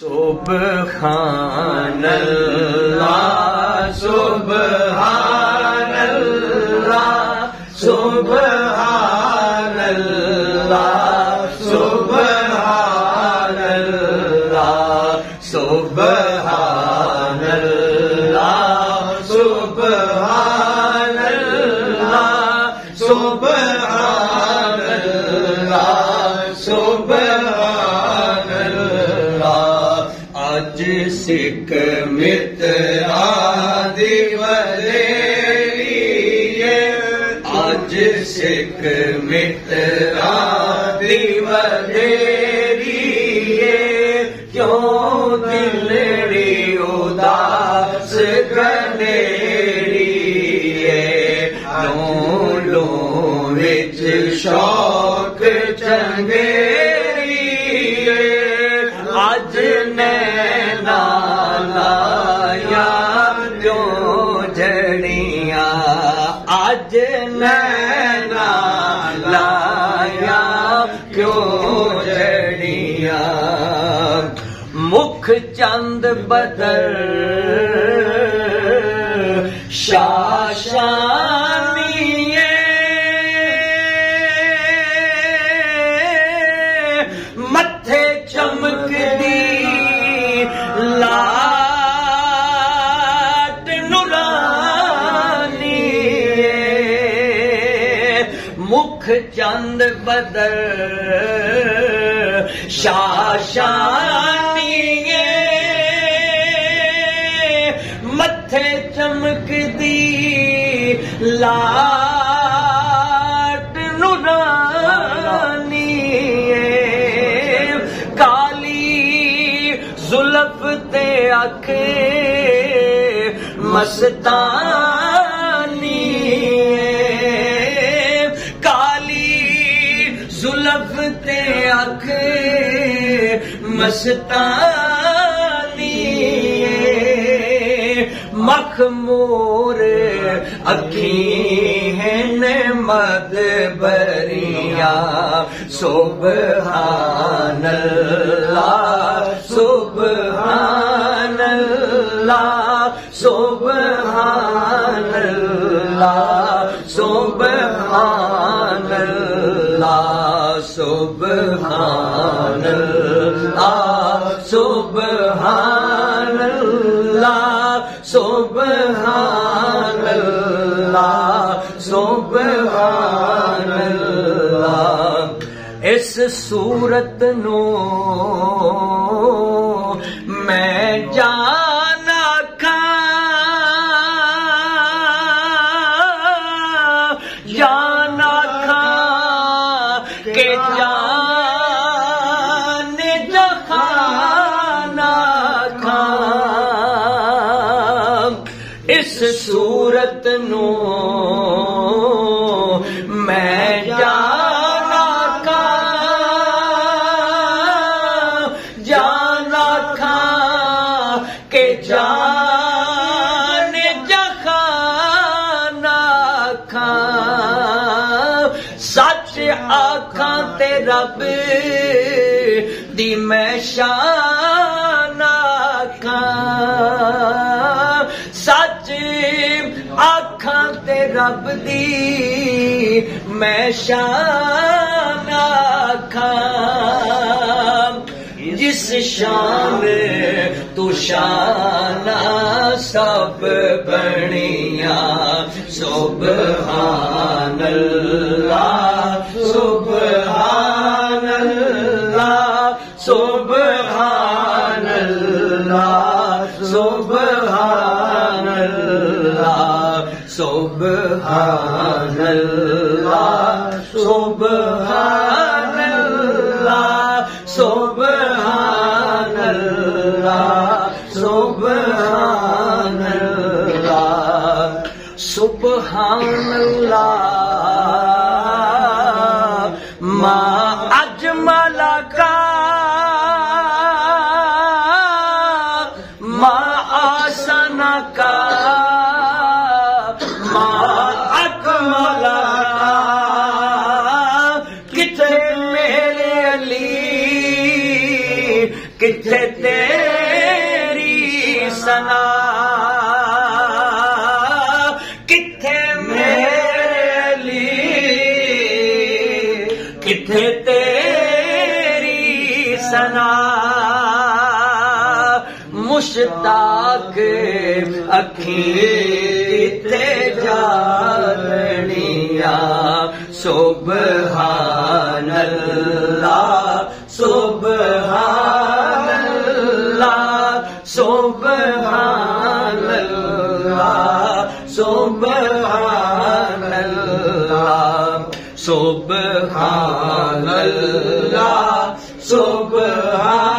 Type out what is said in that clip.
सुब्हानल्लाह सुब्हानल्लाह सुब्हानल्लाह सुब्हानल्लाह सुब्हानल्लाह सुब्हानल्लाह सुब्हानल्लाह सुब्हानल्लाह। आज सिख मित्रा दी वडेरी, आज सिख मित्रा दी वडेरी, क्यों दिलड़ी उदास गनेरी, लों विच शौक चंगेरी, आज नैना लाया क्यों जड़ियां, आज नैना लाया क्यों जड़ियां। मुख चंद बदर शाशानिए, मत्थे चमकदी लाट नुरानी, मुख चंद बदर शाशानी, मत्थे चमकदी लाट नुरानी, काली जुल्फ ते आखे मस्तानी, काली जुल्फ ते आखे मस्तानी, मखमूर अखी हैं मदबरिया, सुब्हानल्लाह सुब्हानल्लाह सुब्हानल्लाह सुब्हानल्लाह सुब्हानल्लाह सुब्हानल्लाह सुब्हानल्लाह सुब्हानल्लाह। इस सूरत नू मैं जाना के जान जहाना खा, इस सूरत नू मैं जाना खा के जान जहाना खा, सच आखां ते रब दी मैं शान आखां, सच आखां ते रब दी मैं शान आखां, जिस शान तू शाना सब बनिया, सुब्हानल्लाह सुब्हानल्लाह सुब्हानल्लाह सुब्हानल्लाह सुब्हानल्लाह सुब्हानल्लाह सुब्हानल्लाह सुब्हानल्लाह सुब्हानल्लाह। माँ अजमला का माँ आसना का माँ अकमला का, किथे मेरे अली किथे तेरे सना किथे मेरे लिए किथे तेरी सना मुश्ताक अखीं ते जालनिया सुबहानल्लाह सुबहानल्लाह सुबहानल्लाह सुबहानल्लाह सुबहानल्लाह सुबहानल्लाह